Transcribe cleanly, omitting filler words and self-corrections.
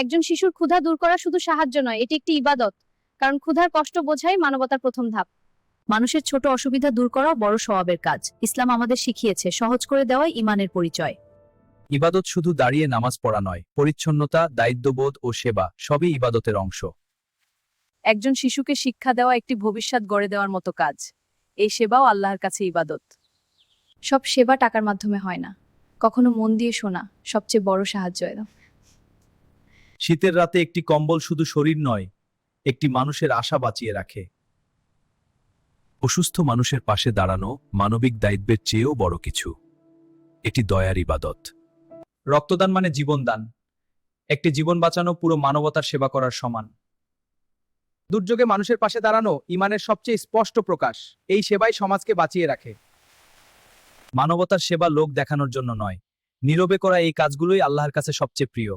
একজন শিশুর ক্ষুধা দূর করা শুধু সাহায্য নয়, এটি একটি ইবাদত, কারণ ক্ষুধার কষ্ট বোঝাই মানবতার প্রথম ধাপ। মানুষের ছোট অসুবিধা দূর করাও বড় সওয়াবের কাজ। ইসলাম আমাদের শিখিয়েছে সহজ করে দেওয়াই ঈমানের পরিচয়। ইবাদত শুধু দাঁড়িয়ে নামাজ পড়া নয়, পরিচ্ছন্নতা, দায়িত্ববোধ ও সেবা সবই ইবাদতের অংশ। একজন শিশুকে শিক্ষা দেওয়া একটি ভবিষ্যৎ গড়ে দেওয়ার মতো কাজ। এই সেবাও আল্লাহর কাছে ইবাদত। সব সেবা টাকার মাধ্যমে হয় না, কখনো মন দিয়ে শোনা সবচেয়ে বড় সাহায্য। শীতের রাতে একটি কম্বল শুধু শরীর নয়, একটি মানুষের আশা বাঁচিয়ে রাখে। অসুস্থ মানুষের পাশে দাঁড়ানো মানবিক দায়িত্বের চেয়েও বড় কিছু। এটি দয়ার ইবাদত। রক্তদান মানে জীবনদান। একটি জীবন বাঁচানো পুরো মানবতার সেবা করার সমান। দুর্যোগে মানুষের পাশে দাঁড়ানো ঈমানের সবচেয়ে স্পষ্ট প্রকাশ। এই সেবাই সমাজকে বাঁচিয়ে রাখে। মানবতার সেবা লোক দেখানোর জন্য নয়, নীরবে করা এই কাজগুলোই আল্লাহর কাছে সবচেয়ে প্রিয়।